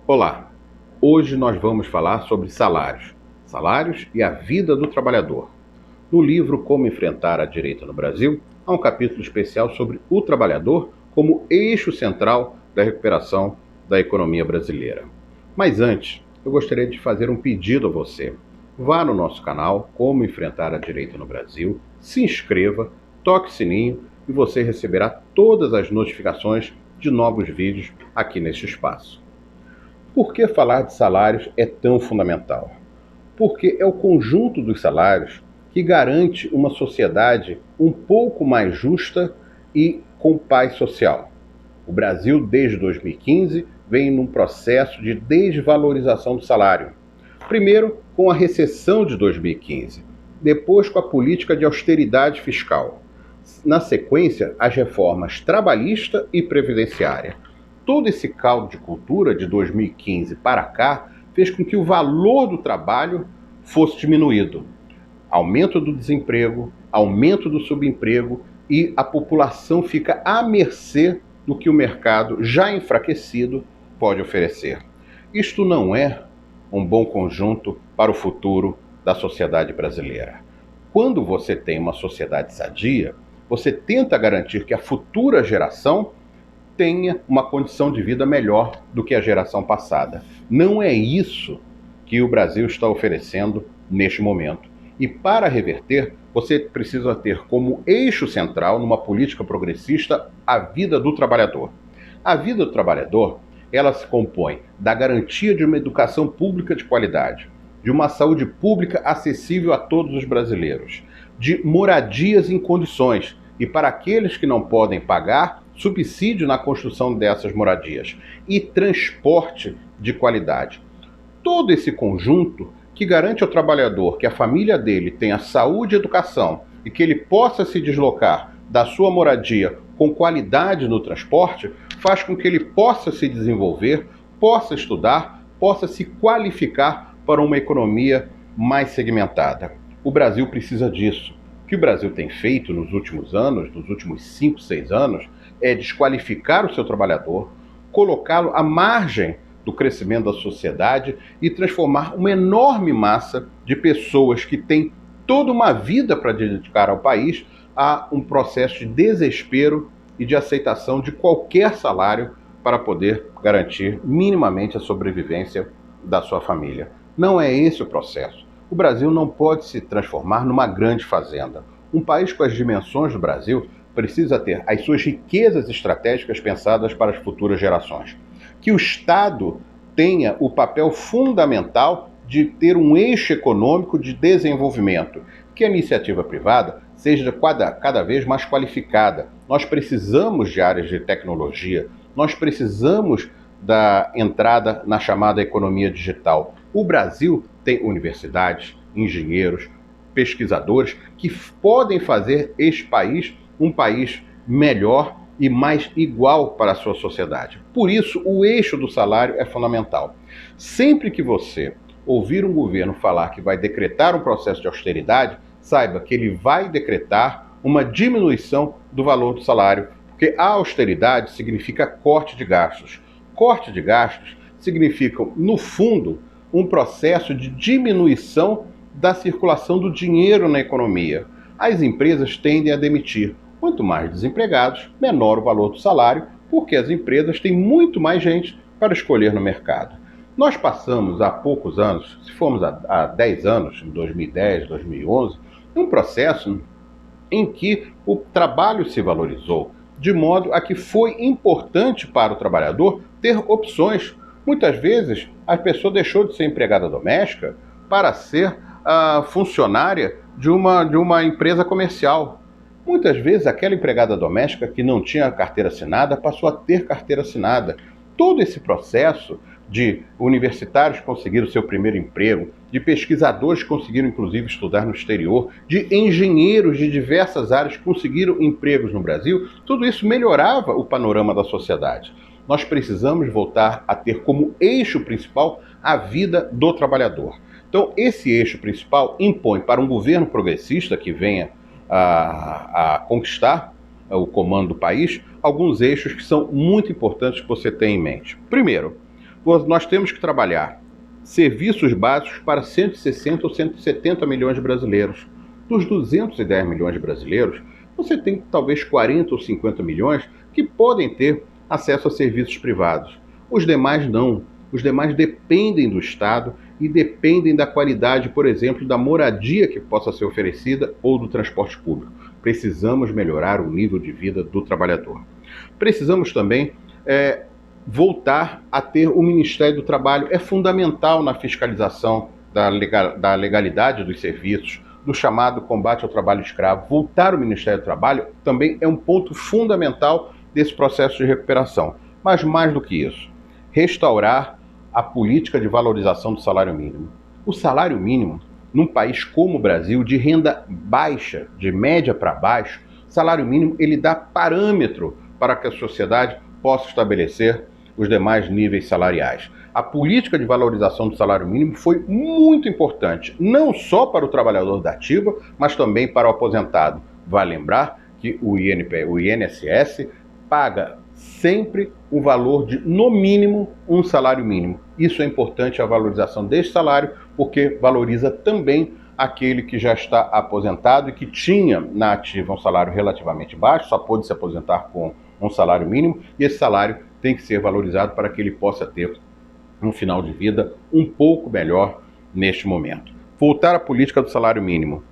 Olá, hoje nós vamos falar sobre salários e a vida do trabalhador. No livro Como Enfrentar a Direita no Brasil, há um capítulo especial sobre o trabalhador como eixo central da recuperação da economia brasileira. Mas antes, eu gostaria de fazer um pedido a você. Vá no nosso canal Como Enfrentar a Direita no Brasil, se inscreva, toque o sininho e você receberá todas as notificações de novos vídeos aqui neste espaço. Por que falar de salários é tão fundamental? Porque é o conjunto dos salários que garante uma sociedade um pouco mais justa e com paz social. O Brasil, desde 2015, vem num processo de desvalorização do salário. Primeiro, com a recessão de 2015, depois com a política de austeridade fiscal. Na sequência, as reformas trabalhista e previdenciária. Todo esse caldo de cultura de 2015 para cá fez com que o valor do trabalho fosse diminuído. Aumento do desemprego, aumento do subemprego e a população fica à mercê do que o mercado, já enfraquecido, pode oferecer. Isto não é um bom conjunto para o futuro da sociedade brasileira. Quando você tem uma sociedade sadia, você tenta garantir que a futura geração tenha uma condição de vida melhor do que a geração passada. Não é isso que o Brasil está oferecendo neste momento. E para reverter, você precisa ter como eixo central, numa política progressista, a vida do trabalhador. A vida do trabalhador, ela se compõe da garantia de uma educação pública de qualidade, de uma saúde pública acessível a todos os brasileiros, de moradias em condições e, para aqueles que não podem pagar, subsídio na construção dessas moradias e transporte de qualidade. Todo esse conjunto que garante ao trabalhador que a família dele tenha saúde e educação e que ele possa se deslocar da sua moradia com qualidade no transporte, faz com que ele possa se desenvolver, possa estudar, possa se qualificar para uma economia mais segmentada. O Brasil precisa disso. O que o Brasil tem feito nos últimos anos, nos últimos 5, 6 anos, é desqualificar o seu trabalhador, colocá-lo à margem do crescimento da sociedade e transformar uma enorme massa de pessoas que têm toda uma vida para dedicar ao país a um processo de desespero e de aceitação de qualquer salário para poder garantir minimamente a sobrevivência da sua família. Não é esse o processo. O Brasil não pode se transformar numa grande fazenda. Um país com as dimensões do Brasil precisa ter as suas riquezas estratégicas pensadas para as futuras gerações. Que o Estado tenha o papel fundamental de ter um eixo econômico de desenvolvimento, que a iniciativa privada seja cada vez mais qualificada. Nós precisamos de áreas de tecnologia, nós precisamos da entrada na chamada economia digital. O Brasil tem universidades, engenheiros, pesquisadores que podem fazer este país um país melhor e mais igual para a sua sociedade. Por isso, o eixo do salário é fundamental. Sempre que você ouvir um governo falar que vai decretar um processo de austeridade, saiba que ele vai decretar uma diminuição do valor do salário, porque a austeridade significa corte de gastos. Corte de gastos significa, no fundo, um processo de diminuição da circulação do dinheiro na economia. As empresas tendem a demitir. Quanto mais desempregados, menor o valor do salário, porque as empresas têm muito mais gente para escolher no mercado. Nós passamos há poucos anos, se formos há 10 anos, em 2010, 2011, um processo em que o trabalho se valorizou, de modo a que foi importante para o trabalhador ter opções. Muitas vezes, a pessoa deixou de ser empregada doméstica para ser funcionária de uma empresa comercial. Muitas vezes, aquela empregada doméstica que não tinha carteira assinada passou a ter carteira assinada. Todo esse processo de universitários que conseguiram seu primeiro emprego, de pesquisadores que conseguiram inclusive estudar no exterior, de engenheiros de diversas áreas que conseguiram empregos no Brasil, tudo isso melhorava o panorama da sociedade. Nós precisamos voltar a ter como eixo principal a vida do trabalhador. Então, esse eixo principal impõe para um governo progressista que venha a conquistar o comando do país alguns eixos que são muito importantes que você tenha em mente. Primeiro, Nós temos que trabalhar serviços básicos para 160 ou 170 milhões de brasileiros. Dos 210 milhões de brasileiros, você tem talvez 40 ou 50 milhões que podem ter acesso a serviços privados. Os demais não. Os demais dependem do Estado e dependem da qualidade, por exemplo, da moradia que possa ser oferecida ou do transporte público. Precisamos melhorar o nível de vida do trabalhador. Precisamos também voltar a ter o Ministério do Trabalho. É fundamental na fiscalização da legalidade dos serviços, do chamado combate ao trabalho escravo. Voltar o Ministério do Trabalho também é um ponto fundamental desse processo de recuperação. Mas mais do que isso, restaurar a política de valorização do salário mínimo. O salário mínimo, num país como o Brasil, de renda baixa, de média para baixo, o salário mínimo ele dá parâmetro para que a sociedade possa estabelecer os demais níveis salariais. A política de valorização do salário mínimo foi muito importante, não só para o trabalhador da ativa, mas também para o aposentado. Vale lembrar que o INSS paga sempre o valor de, no mínimo, um salário mínimo. Isso é importante, a valorização deste salário, porque valoriza também aquele que já está aposentado e que tinha na ativa um salário relativamente baixo, só pôde se aposentar com um salário mínimo, e esse salário tem que ser valorizado para que ele possa ter um final de vida um pouco melhor neste momento. Voltar à política do salário mínimo.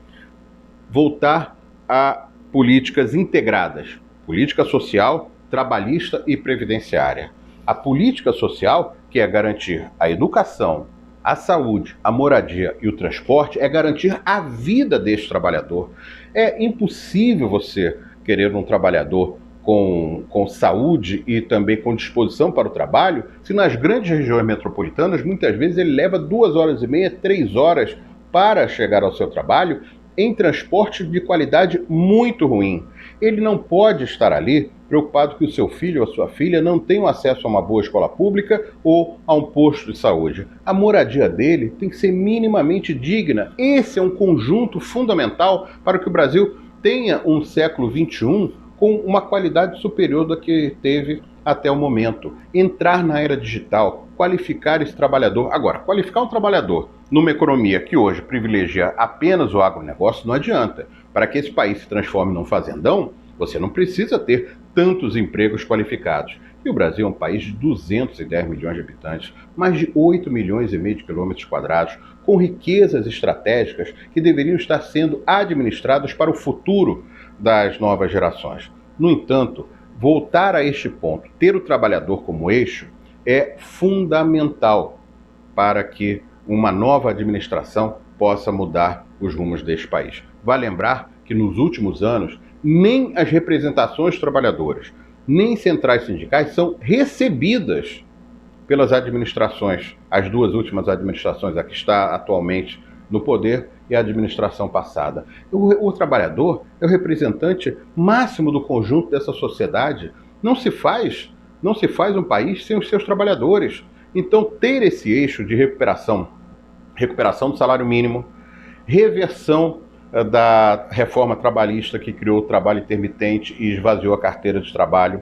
Voltar a políticas integradas. Política social, trabalhista e previdenciária. A política social, que é garantir a educação, a saúde, a moradia e o transporte, é garantir a vida deste trabalhador. É impossível você querer um trabalhador com saúde e também com disposição para o trabalho, se nas grandes regiões metropolitanas, muitas vezes ele leva 2 horas e meia, 3 horas para chegar ao seu trabalho em transporte de qualidade muito ruim. Ele não pode estar ali preocupado que o seu filho ou a sua filha não tenham acesso a uma boa escola pública ou a um posto de saúde. A moradia dele tem que ser minimamente digna. Esse é um conjunto fundamental para que o Brasil tenha um século XXI com uma qualidade superior da que teve até o momento. Entrar na era digital, qualificar esse trabalhador. Agora, qualificar um trabalhador numa economia que hoje privilegia apenas o agronegócio não adianta. Para que esse país se transforme num fazendão, você não precisa ter tantos empregos qualificados. E o Brasil é um país de 210 milhões de habitantes, mais de 8 milhões e meio de quilômetros quadrados, com riquezas estratégicas que deveriam estar sendo administradas para o futuro das novas gerações. No entanto, voltar a este ponto, ter o trabalhador como eixo, é fundamental para que uma nova administração possa mudar os rumos deste país. Vale lembrar que nos últimos anos, nem as representações trabalhadoras, nem centrais sindicais são recebidas pelas administrações, as duas últimas administrações, a que está atualmente no poder e a administração passada. O trabalhador é o representante máximo do conjunto dessa sociedade. Não se faz um país sem os seus trabalhadores. Então, ter esse eixo de recuperação do salário mínimo, reversão da reforma trabalhista que criou o trabalho intermitente e esvaziou a carteira de trabalho,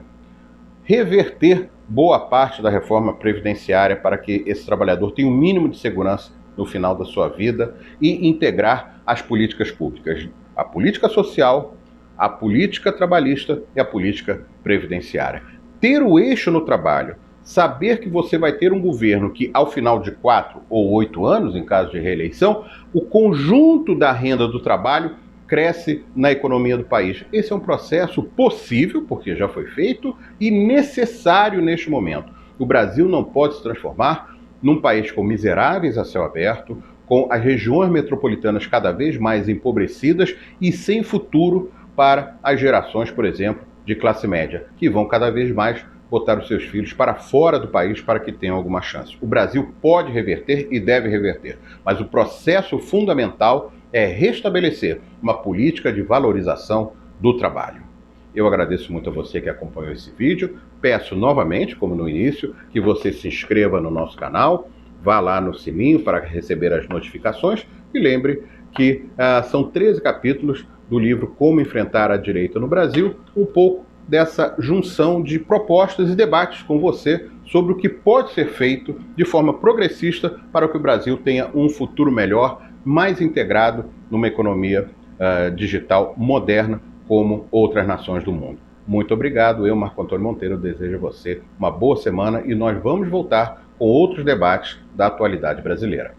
reverter boa parte da reforma previdenciária para que esse trabalhador tenha um mínimo de segurança no final da sua vida e integrar as políticas públicas, a política social, a política trabalhista e a política previdenciária. Ter o eixo no trabalho, saber que você vai ter um governo que, ao final de 4 ou 8 anos, em caso de reeleição, o conjunto da renda do trabalho cresce na economia do país. Esse é um processo possível, porque já foi feito, e necessário neste momento. O Brasil não pode se transformar num país com miseráveis a céu aberto, com as regiões metropolitanas cada vez mais empobrecidas e sem futuro para as gerações, por exemplo, de classe média, que vão cada vez mais botar os seus filhos para fora do país para que tenham alguma chance. O Brasil pode reverter e deve reverter, mas o processo fundamental é restabelecer uma política de valorização do trabalho. Eu agradeço muito a você que acompanhou esse vídeo. Peço novamente, como no início, que você se inscreva no nosso canal, vá lá no sininho para receber as notificações e lembre que são 13 capítulos do livro Como Enfrentar a Direita no Brasil, um pouco dessa junção de propostas e debates com você sobre o que pode ser feito de forma progressista para que o Brasil tenha um futuro melhor, mais integrado numa economia digital moderna como outras nações do mundo. Muito obrigado, eu, Marco Antônio Monteiro, desejo a você uma boa semana e nós vamos voltar com outros debates da atualidade brasileira.